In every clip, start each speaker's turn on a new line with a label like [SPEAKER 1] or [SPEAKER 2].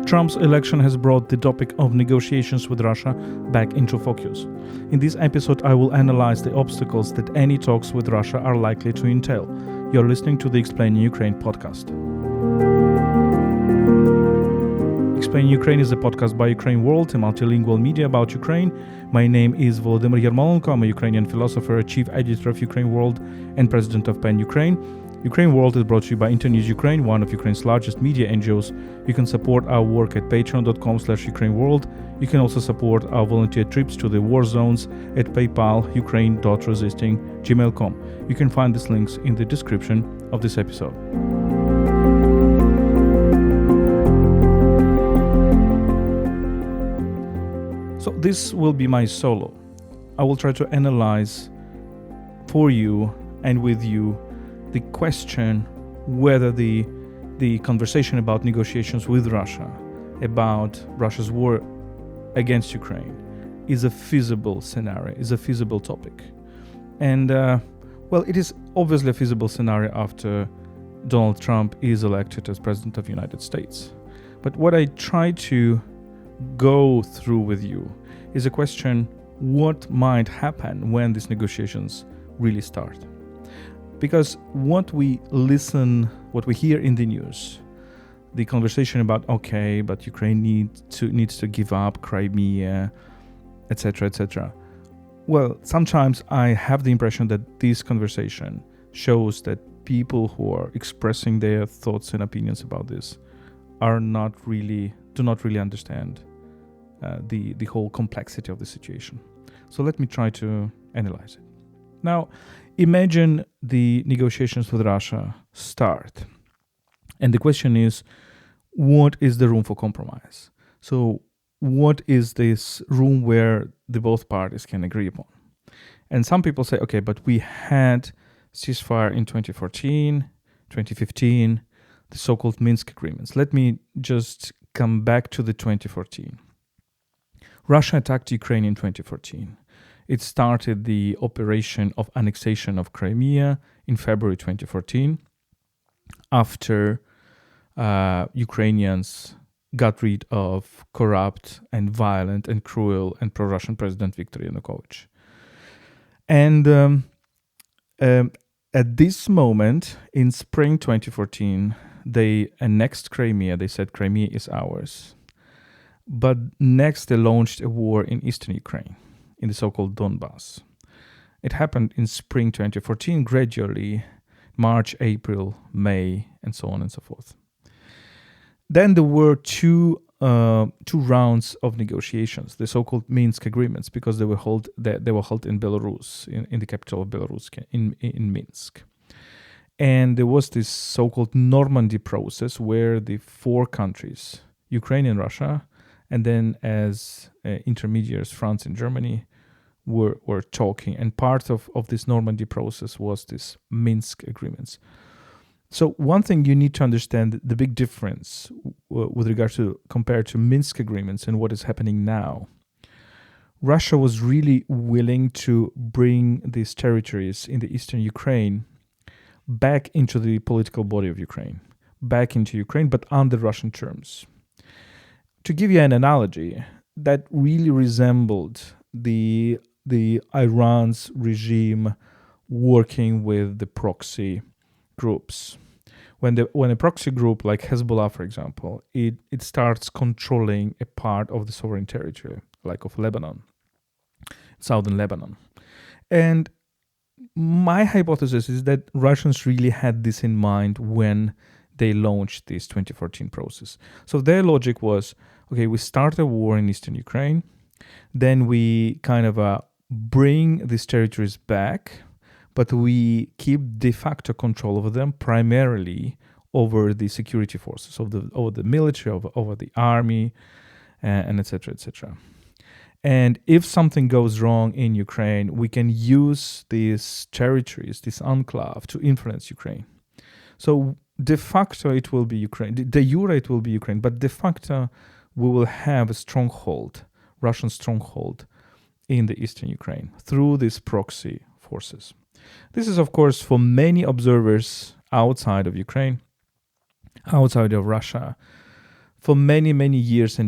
[SPEAKER 1] Trump's election has brought the topic of negotiations with Russia back into focus. In this episode, I will analyze the obstacles that any talks with Russia are likely to entail. You're listening to the Explain Ukraine podcast. Explain Ukraine is a podcast by UkraineWorld, a multilingual media about Ukraine. My name is Volodymyr Yermolenko. I'm a Ukrainian philosopher, chief editor of UkraineWorld, and president of PEN Ukraine. UkraineWorld is brought to you by Internews Ukraine, one of Ukraine's largest media NGOs. You can support our work at patreon.com/UkraineWorld. You can also support our volunteer trips to the war zones at PayPal, ukraine.resisting@gmail.com. You can find these links in the description of this episode. So this will be my solo. I will try to analyze for you and with you the question whether the conversation about negotiations with Russia, about Russia's war against Ukraine, is a feasible scenario, is a feasible topic. And, it is obviously a feasible scenario after Donald Trump is elected as President of the United States. But what I try to go through with you is a question: what might happen when these negotiations really start? Because what we hear in the news, the conversation about, okay, but Ukraine needs to give up Crimea, etc., etc. Well, sometimes I have the impression that this conversation shows that people who are expressing their thoughts and opinions about this do not really understand the whole complexity of the situation. So let me try to analyze it. Now, imagine the negotiations with Russia start. And the question is, what is the room for compromise? So what is this room where the both parties can agree upon? And some people say, okay, but we had ceasefire in 2014, 2015, the so-called Minsk agreements. Let me just come back to the 2014. Russia attacked Ukraine in 2014. It started the operation of annexation of Crimea in February 2014 after Ukrainians got rid of corrupt and violent and cruel and pro-Russian President Viktor Yanukovych. And at this moment, in spring 2014, they annexed Crimea. They said Crimea is ours. But next, they launched a war in eastern Ukraine, in the so-called Donbass. It happened in spring 2014, gradually, March, April, May, and so on and so forth. Then there were two rounds of negotiations, the so-called Minsk agreements, because they were held in Belarus, in the capital of Belarus, in Minsk. And there was this so-called Normandy process where the four countries, Ukraine and Russia, and then as intermediaries, France and Germany, were talking. And part of this Normandy process was this Minsk agreements. So one thing you need to understand, the big difference with regard to compared to Minsk agreements and what is happening now. Russia was really willing to bring these territories in the eastern Ukraine back into the political body of Ukraine, back into Ukraine, but under Russian terms. To give you an analogy, that really resembled the Iran's regime working with the proxy groups. When a proxy group like Hezbollah, for example, it starts controlling a part of the sovereign territory, like of Lebanon, southern Lebanon. And my hypothesis is that Russians really had this in mind when they launched this 2014 process. So their logic was, okay, we start a war in eastern Ukraine, then we kind of bring these territories back, but we keep de facto control over them, primarily over the security forces, over the military, over the army, and etc., etc. And if something goes wrong in Ukraine, we can use these territories, this enclave, to influence Ukraine. So de facto, it will be Ukraine. De jure, it will be Ukraine. But de facto, we will have a stronghold, Russian stronghold, in the eastern Ukraine through these proxy forces. This is, of course, for many observers outside of Ukraine, outside of Russia, for many years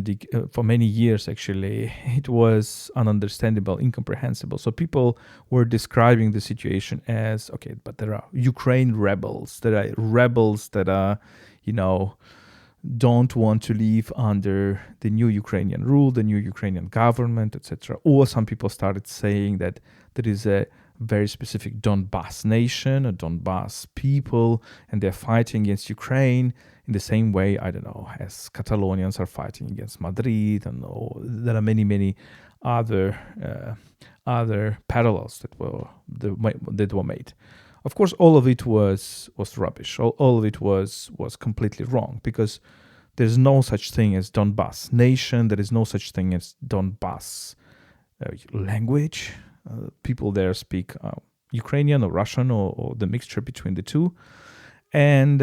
[SPEAKER 1] for many years actually, it was ununderstandable, incomprehensible. So people were describing the situation as, okay, but there are Ukraine rebels. There are rebels that are, don't want to live under the new Ukrainian rule, the new Ukrainian government, etc. Or some people started saying that there is a very specific Donbas nation, a Donbas people, and they're fighting against Ukraine in the same way, I don't know, as Catalonians are fighting against Madrid, and there are many other parallels that were made. Of course, all of it was rubbish. All of it was completely wrong, because there's no such thing as Donbas nation. There is no such thing as Donbas language. People there speak Ukrainian or Russian or the mixture between the two, and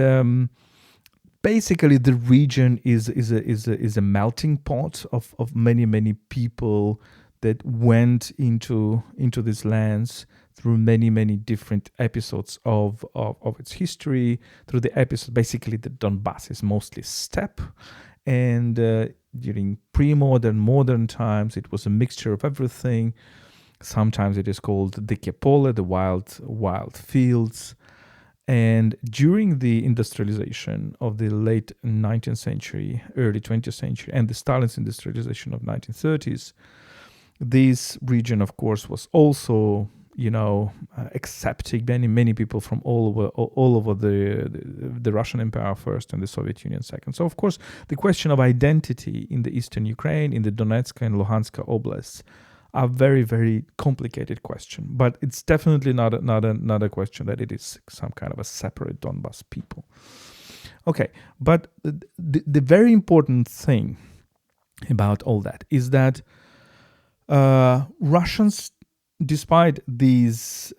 [SPEAKER 1] basically the region is a melting pot of many people that went into these lands through many different episodes of its history. Through the episode, basically the Donbass is mostly steppe, and during pre-modern, modern times, it was a mixture of everything. Sometimes it is called Dikie Pole, the wild fields. And during the industrialization of the late 19th century, early 20th century, and the Stalin's industrialization of 1930s, this region, of course, was also, accepting many people from all over the Russian Empire first and the Soviet Union second. So, of course, the question of identity in the eastern Ukraine, in the Donetsk and Luhansk oblasts, are very complicated question, but it's definitely not a question that it is some kind of a separate Donbas people. Okay, but the very important thing about all that is that Russians, despite these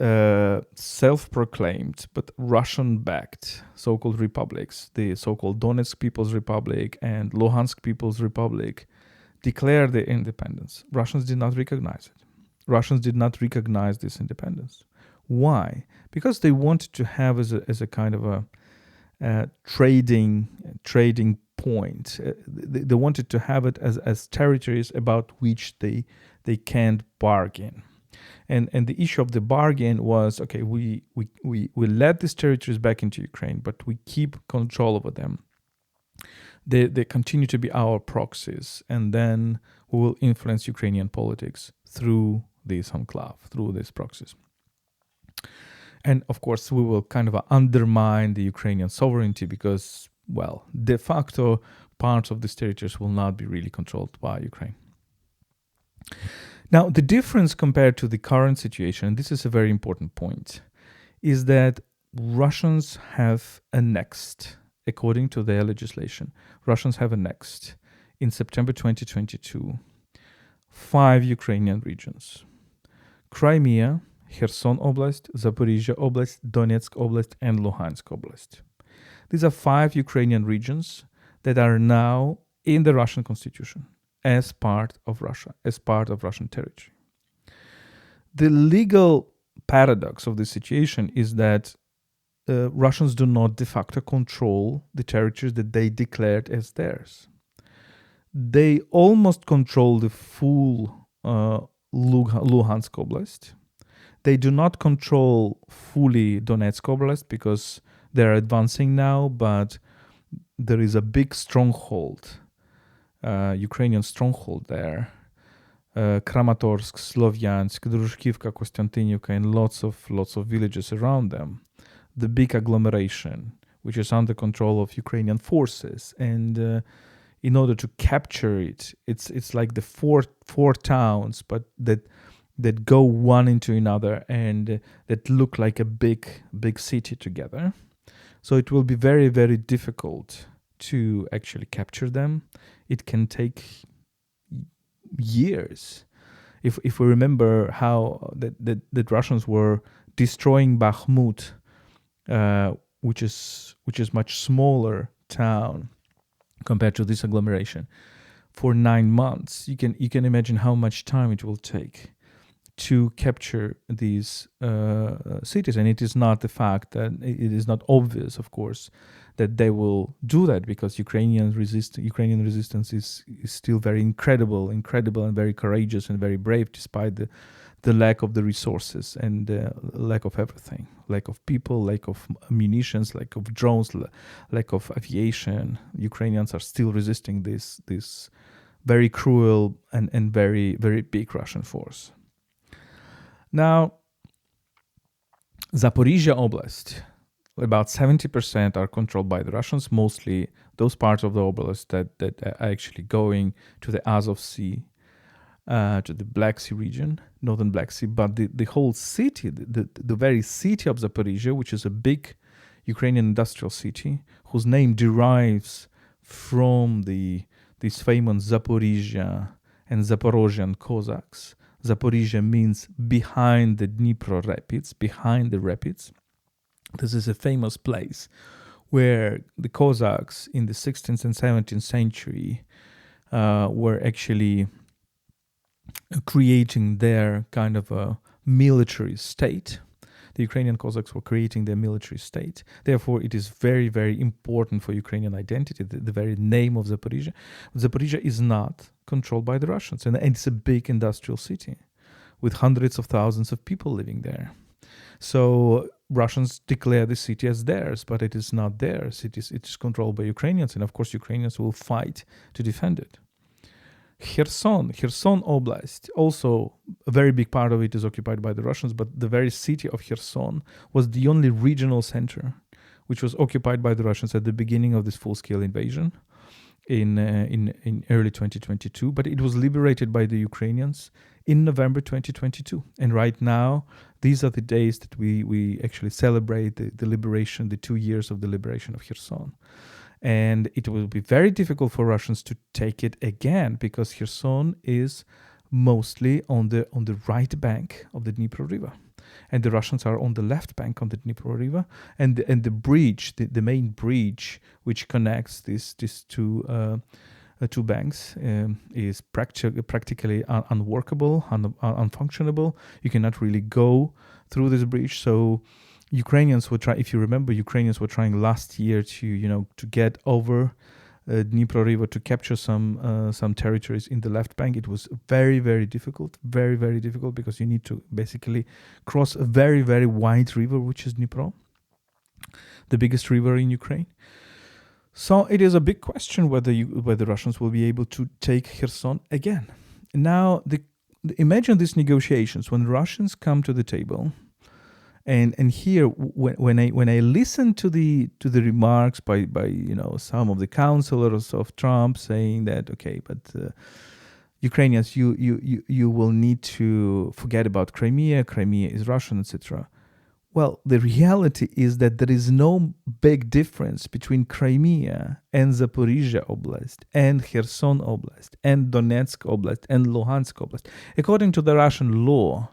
[SPEAKER 1] self-proclaimed but Russian-backed so-called republics, the so-called Donetsk People's Republic and Luhansk People's Republic, declared their independence, Russians did not recognize it. Russians did not recognize this independence. Why? Because they wanted to have as a kind of a trading point. They wanted to have it as territories about which they can't bargain. And the issue of the bargain was, okay, we let these territories back into Ukraine, but we keep control over them. They continue to be our proxies, and then we will influence Ukrainian politics through this enclave, through these proxies. And of course, we will kind of undermine the Ukrainian sovereignty because, well, de facto, parts of these territories will not be really controlled by Ukraine. Now, the difference compared to the current situation, and this is a very important point, is that Russians have annexed, according to their legislation, Russians have annexed in September 2022 5 Ukrainian regions: Crimea, Kherson Oblast, Zaporizhia Oblast, Donetsk Oblast, and Luhansk Oblast. These are 5 Ukrainian regions that are now in the Russian constitution as part of Russia, as part of Russian territory. The legal paradox of this situation is that Russians do not de facto control the territories that they declared as theirs. They almost control the full Luhansk Oblast. They do not control fully Donetsk Oblast because they're advancing now, but there is a big stronghold, Ukrainian stronghold there. Kramatorsk, Slovyansk, Druzhkivka, Konstantinivka, and lots of villages around them. The big agglomeration, which is under control of Ukrainian forces, and in order to capture it, it's like the four towns, but that go one into another and that look like a big city together. So it will be very difficult to actually capture them. It can take years. If we remember how that Russians were destroying Bakhmut, which is much smaller town compared to this agglomeration, for 9 months, you can imagine how much time it will take to capture these cities. And it is not the fact that it is not obvious, of course, that they will do that, because Ukrainian resistance is still very incredible and very courageous and very brave, despite the lack of the resources and lack of everything, lack of people, lack of munitions, lack of drones, lack of aviation. Ukrainians are still resisting this very cruel and very, very big Russian force. Now, Zaporizhia Oblast, about 70% are controlled by the Russians, mostly those parts of the oblast that are actually going to the Azov Sea, to the Black Sea region, northern Black Sea. But the whole city, the very city of Zaporizhia, which is a big Ukrainian industrial city, whose name derives from these famous Zaporizhia and Zaporozhian Cossacks. Zaporizhia means behind the Dnipro rapids, behind the rapids. This is a famous place where the Cossacks in the 16th and 17th century were actually creating their kind of a military state. The Ukrainian Cossacks were creating their military state. Therefore, it is very, very important for Ukrainian identity, the very name of Zaporizhia. Zaporizhia is not controlled by the Russians, and it's a big industrial city with hundreds of thousands of people living there. So Russians declare the city as theirs, but it is not theirs. It is controlled by Ukrainians, and of course Ukrainians will fight to defend it. Kherson Oblast, also a very big part of it is occupied by the Russians, but the very city of Kherson was the only regional center which was occupied by the Russians at the beginning of this full-scale invasion in early 2022, but it was liberated by the Ukrainians in November 2022. And right now, these are the days that we actually celebrate the liberation, the 2 years of the liberation of Kherson. And it will be very difficult for Russians to take it again, because Kherson is mostly on the right bank of the Dnipro River. And the Russians are on the left bank of the Dnipro River, and the bridge, the main bridge which connects these two banks, is practically unworkable, unfunctionable. You cannot really go through this bridge. So Ukrainians were trying. If you remember, Ukrainians were trying last year to get over Dnipro River, to capture some territories in the left bank. It was very, very difficult, very, very difficult, because you need to basically cross a very, very wide river, which is Dnipro, the biggest river in Ukraine. So it is a big question whether Russians will be able to take Kherson again. Now, imagine these negotiations when Russians come to the table. And here, when I listen to the remarks by some of the counselors of Trump saying that, okay, but Ukrainians, you will need to forget about Crimea. Crimea is Russian, etc. Well, the reality is that there is no big difference between Crimea and Zaporizhia Oblast and Kherson Oblast and Donetsk Oblast and Luhansk Oblast. According to the Russian law,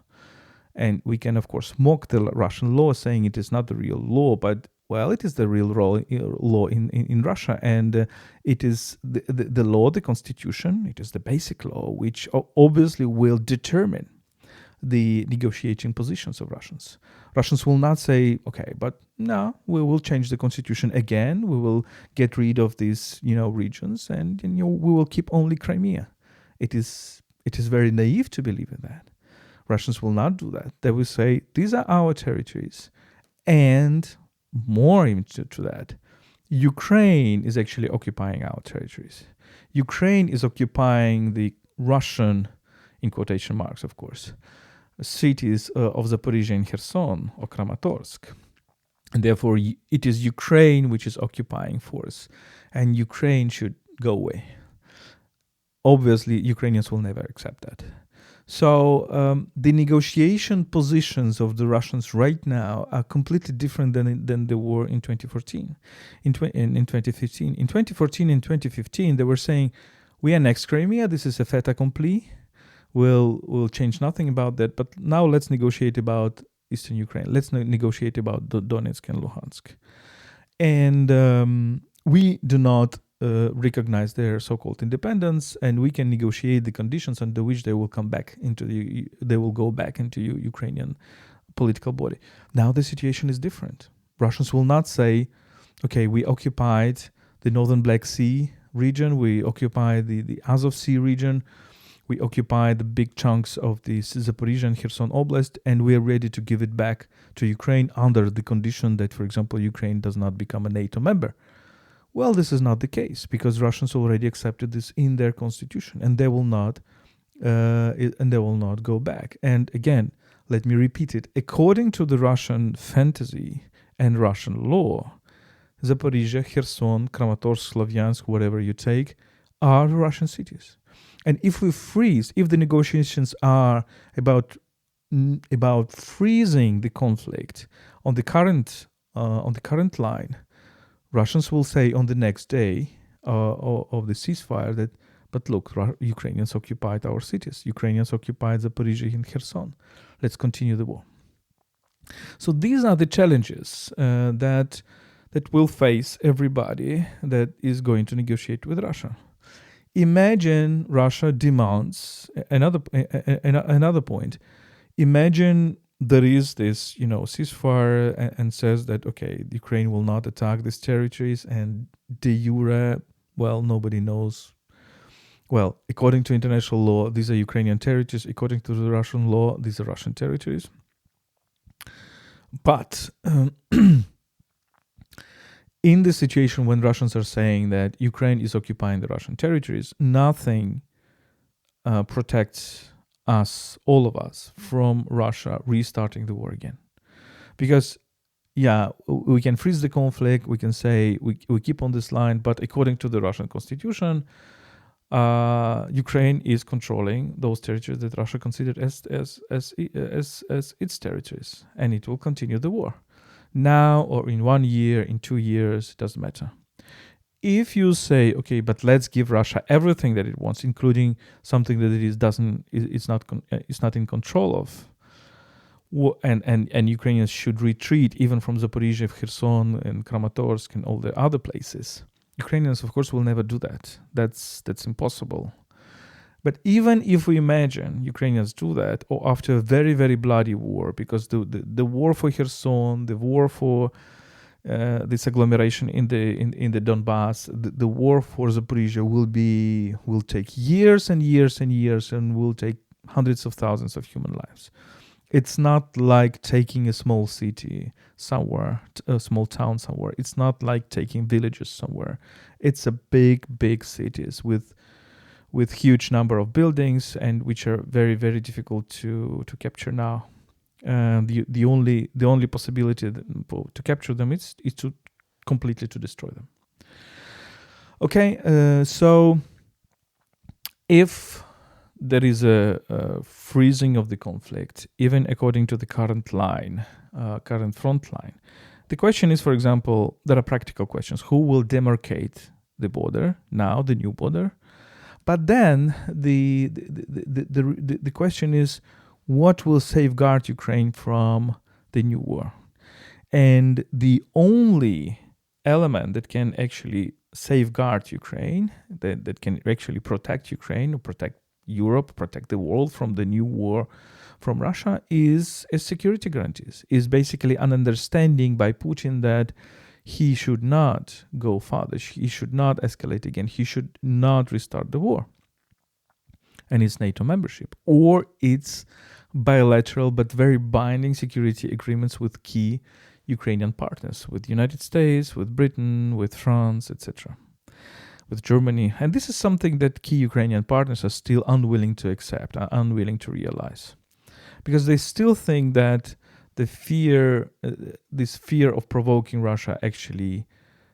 [SPEAKER 1] and we can, of course, mock the Russian law, saying it is not the real law, but, well, it is the real law in Russia. And it is the law, the constitution, it is the basic law, which obviously will determine the negotiating positions of Russians. Russians will not say, okay, but no, we will change the constitution again. We will get rid of these, regions, and we will keep only Crimea. It is very naive to believe in that. Russians will not do that. They will say, these are our territories. And more into that, Ukraine is actually occupying our territories. Ukraine is occupying the Russian, in quotation marks, of course, cities of Zaporizhia and Kherson or Kramatorsk. And therefore, it is Ukraine which is occupying force. And Ukraine should go away. Obviously, Ukrainians will never accept that. So the negotiation positions of the Russians right now are completely different than they were in 2014, in 2015. In 2014 and 2015, they were saying, we annex Crimea, this is a fait accompli, we'll change nothing about that, but now let's negotiate about Eastern Ukraine, let's negotiate about Donetsk and Luhansk. And we do not recognize their so-called independence, and we can negotiate the conditions under which they will go back into Ukrainian political body. Now the situation is different. Russians will not say, okay, we occupied the northern Black Sea region, we occupied the Azov Sea region, we occupied the big chunks of the Zaporizhia and Kherson Oblast, and we are ready to give it back to Ukraine under the condition that, for example, Ukraine does not become a NATO member. Well, this is not the case, because Russians already accepted this in their constitution, and they will not go back. And again, let me repeat it. According to the Russian fantasy and Russian law, Zaporizhia, Kherson, Kramatorsk, Slavyansk, whatever you take, are Russian cities. And if the negotiations are about freezing the conflict on the current line, Russians will say on the next day of the ceasefire that, but look, Ukrainians occupied our cities. Ukrainians occupied Zaporizhia and Kherson. Let's continue the war. So these are the challenges that will face everybody that is going to negotiate with Russia. Imagine Russia demands another point. Imagine there is this, ceasefire and says that, okay, Ukraine will not attack these territories, and de jure, well, nobody knows. Well, according to international law, these are Ukrainian territories. According to the Russian law, these are Russian territories. But in the situation when Russians are saying that Ukraine is occupying the Russian territories, nothing protects us, all of us, from Russia restarting the war again. Because, yeah, we can freeze the conflict, we can say we keep on this line, but according to the Russian constitution, Ukraine is controlling those territories that Russia considered as its territories, and it will continue the war. Now or in 1 year, in 2 years, it doesn't matter. If you say, okay, but let's give Russia everything that it wants, including something that it's not in control of, and Ukrainians should retreat even from Zaporizhia, Kherson, and Kramatorsk, and all the other places, Ukrainians, of course, will never do that. That's impossible. But even if we imagine Ukrainians do that, or after a very, very bloody war, because the war for Kherson, the war for this agglomeration in the Donbass, the war for Zaporizhia will take years and years and years, and will take hundreds of thousands of human lives. It's not like taking a small city somewhere, a small town somewhere. It's not like taking villages somewhere. It's a big cities with huge number of buildings, and which are very, very difficult to capture now. The only possibility to capture them is to completely to destroy them. Okay, so if there is a freezing of the conflict, even according to the current front line, the question is, for example, there are practical questions. Who will demarcate the border now, the new border? But then the question is, what will safeguard Ukraine from the new war? And the only element that can actually safeguard Ukraine, that can actually protect Ukraine, or protect Europe, protect the world from the new war from Russia, is security guarantees, is basically an understanding by Putin that he should not go further, he should not escalate again, he should not restart the war. And its NATO membership, or its bilateral but very binding security agreements with key Ukrainian partners, with the United States, with Britain, with France, etc., with Germany. And this is something that key Ukrainian partners are still unwilling to accept, are unwilling to realize, because they still think that this fear of provoking Russia actually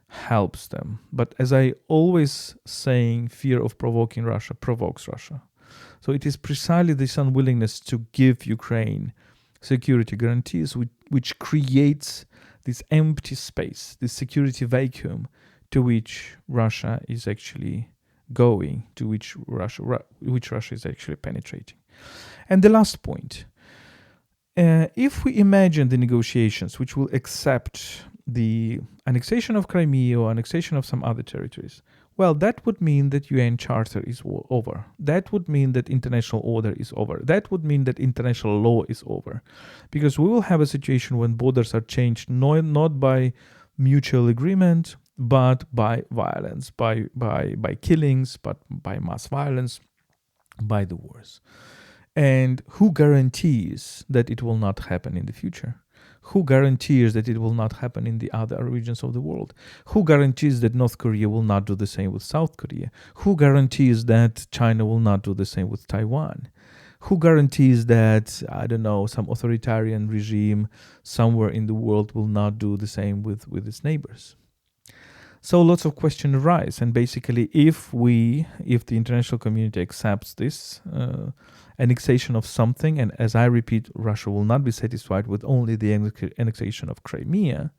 [SPEAKER 1] helps them. But as I always saying, fear of provoking Russia provokes Russia. So it is precisely this unwillingness to give Ukraine security guarantees which creates this empty space, this security vacuum to which Russia is actually going, to which Russia is actually penetrating. And the last point, if we imagine the negotiations which will accept the annexation of Crimea or annexation of some other territories, well, that would mean that UN Charter is over. That would mean that international order is over. That would mean that international law is over. Because we will have a situation when borders are changed not by mutual agreement, but by violence, by killings, but by mass violence, by the wars. And who guarantees that it will not happen in the future? Who guarantees that it will not happen in the other regions of the world? Who guarantees that North Korea will not do the same with South Korea? Who guarantees that China will not do the same with Taiwan? Who guarantees that, I don't know, some authoritarian regime somewhere in the world will not do the same with its neighbors? So lots of questions arise, and basically, if the international community accepts this annexation of something, and as I repeat, Russia will not be satisfied with only the annexation of Crimea.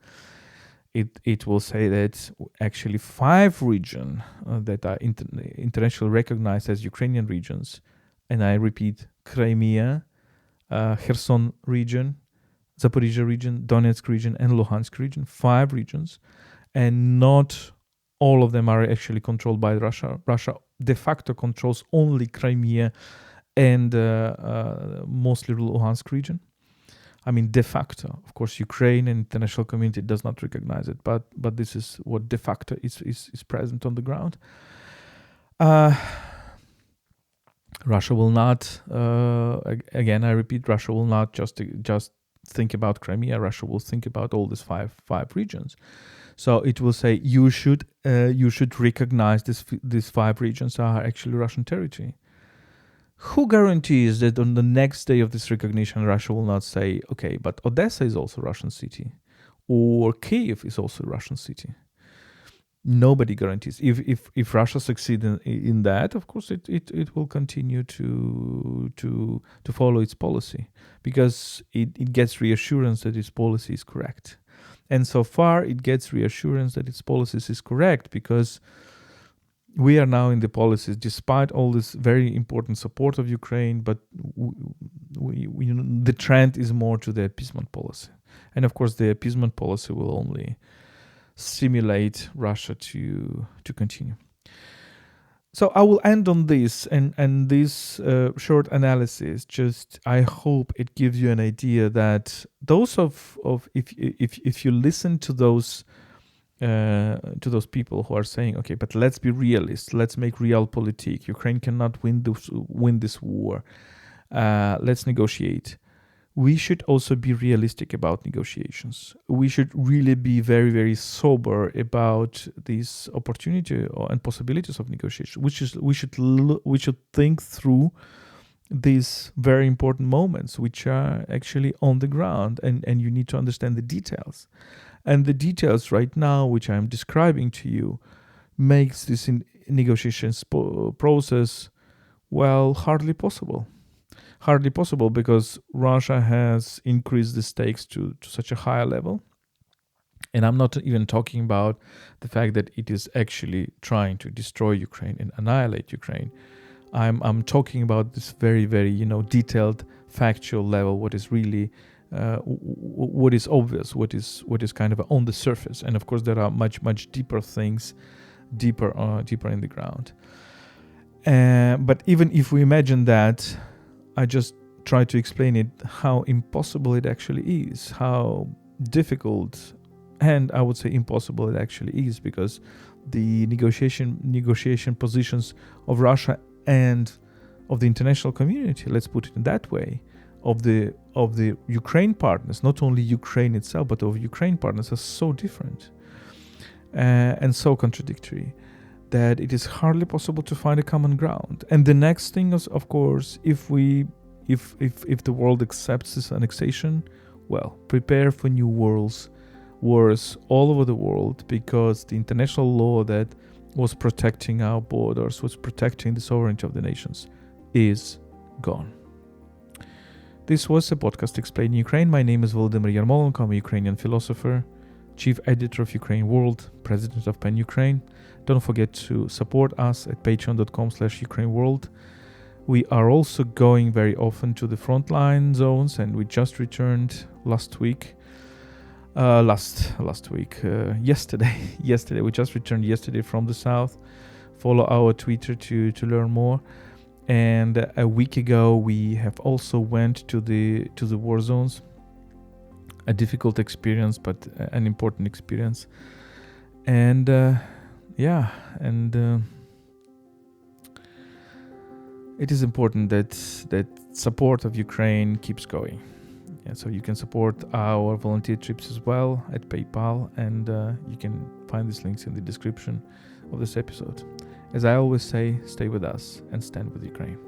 [SPEAKER 1] It will say that actually 5 regions that are internationally recognized as Ukrainian regions, and I repeat, Crimea, Kherson region, Zaporizhia region, Donetsk region, and Luhansk region, 5 regions, and not all of them are actually controlled by Russia. Russia de facto controls only Crimea and mostly Luhansk region. I mean, de facto. Of course, Ukraine and international community does not recognize it, but this is what de facto is present on the ground. Russia will not, again, I repeat, Russia will not just think about Crimea. Russia will think about all these five regions. So it will say you should recognize these 5 regions are actually Russian territory. Who guarantees that on the next day of this recognition, Russia will not say, okay, but Odessa is also a Russian city, or Kiev is also a Russian city? Nobody guarantees. If Russia succeeds in that, of course, it will continue to follow its policy, because it gets reassurance that its policy is correct. And so far, it gets reassurance that its policies is correct, because we are now in the policies, despite all this very important support of Ukraine, but the trend is more to the appeasement policy. And of course, the appeasement policy will only stimulate Russia to continue. So I will end on this, and this short analysis. Just I hope it gives you an idea that those if you listen to those people who are saying, okay, but let's be realists, let's make realpolitik. Ukraine cannot win this war. Let's negotiate. We should also be realistic about negotiations. We should really be very, very sober about this opportunity and possibilities of negotiation. We should think through these very important moments, which are actually on the ground, and you need to understand the details. And the details right now, which I'm describing to you, makes this negotiations process, well, hardly possible. Hardly possible because Russia has increased the stakes to such a high level. And I'm not even talking about the fact that it is actually trying to destroy Ukraine and annihilate Ukraine. I'm talking about this very, very, detailed, factual level, what is really, what is obvious, what is kind of on the surface. And of course, there are much, much deeper things, deeper in the ground. But even if we imagine that, I just try to explain it, how impossible it actually is, how difficult, and I would say impossible it actually is, because the negotiation positions of Russia and of the international community, let's put it in that way, of the Ukraine partners, not only Ukraine itself, but of Ukraine partners, are so different and so contradictory that it is hardly possible to find a common ground. And the next thing is, of course, if the world accepts this annexation, well, prepare for new wars all over the world, because the international law that was protecting our borders, was protecting the sovereignty of the nations, is gone. This was a podcast explaining Ukraine. My name is Volodymyr Yermolenko. I'm a Ukrainian philosopher, chief editor of UkraineWorld, president of PEN Ukraine. Don't forget to support us at patreon.com/UkraineWorld. We are also going very often to the frontline zones, and we just returned yesterday. We just returned yesterday from the south. Follow our Twitter to learn more. And a week ago, we have also went to the war zones. a difficult experience, but an important experience. And it is important that support of Ukraine keeps going. Yeah, so you can support our volunteer trips as well at PayPal, and you can find these links in the description of this episode. As I always say, stay with us and stand with Ukraine.